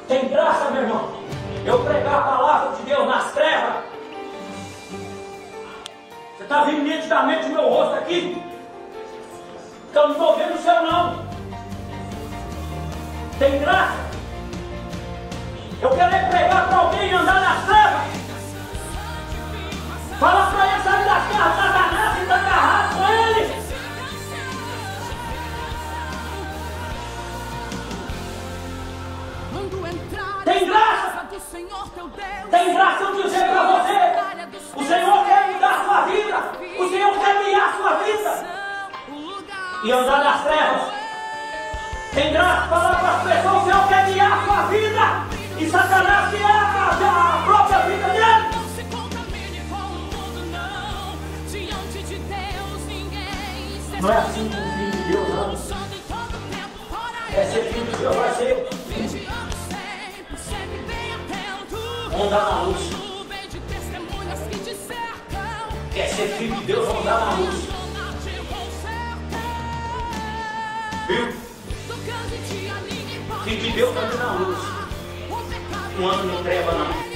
Tem graça, meu irmão, eu pregar a palavra de Deus nas trevas. Você está vendo nitidamente o meu rosto aqui? Então eu não estou vendo o céu não. Tem graça. Eu quero pregar para alguém andar nas trevas. Fala para ele sair das garras de Satanás e está agarrado com ele. Tem graça. Tem graça eu dizer para você. O Senhor quer mudar a sua vida. O Senhor quer guiar a sua vida. E andar nas trevas. Tem graça falar para as pessoas. O Senhor quer guiar a sua vida. E Satanás quer a própria vida dele. Não é assim que o filho de Deus anda. É ser filho de Deus, vai ser andar na luz. Quer ser filho de Deus, andar na luz. Viu? Filho de Deus anda na luz. Não anda no treva não.